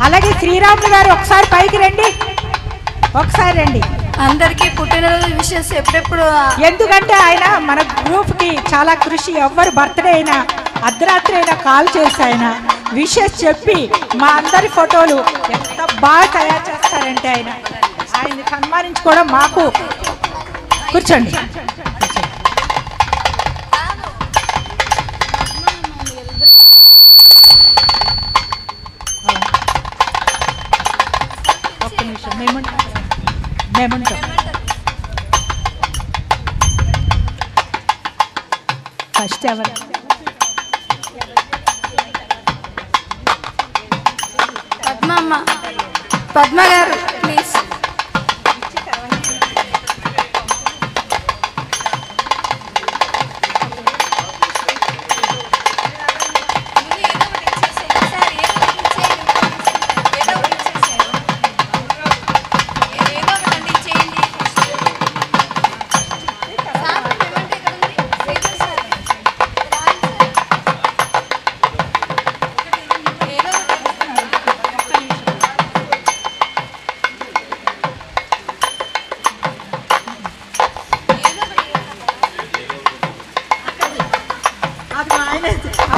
అలాగే శ్రీరాములు గారు ఒకసారి పైకి రండి, ఒకసారి రండి. అందరికీ పుట్టినరోజు విషెస్ ఎప్పుడెప్పుడు, ఎందుకంటే ఆయన మన గ్రూప్కి చాలా కృషి. ఎవరు బర్త్డే అయినా అర్ధరాత్రి అయినా కాల్ చేసి ఆయన విషెస్ చెప్పి మా అందరి ఫోటోలు ఎంత బాగా తయారు చేస్తారంటే ఆయన్ని సన్మానించుకోవడం మాకు. కూర్చోండి. ఒక్క నిమిషం మేముంటాం. ఫస్ట్ ఎవరు? పద్మమ్మ, పద్మ గారు ప్లీజ్.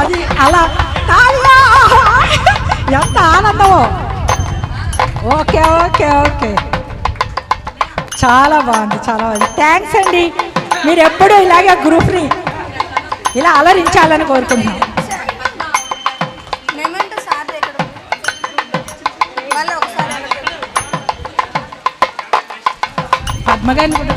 అది అలా ఎంత ఆనందమో. ఓకే ఓకే ఓకే, చాలా బాగుంది, చాలా బాగుంది. థ్యాంక్స్ అండి. మీరు ఎప్పుడూ ఇలాగే గ్రూప్ని ఇలా అలరించాలని కోరుకుంటున్నాం. పద్మగారిని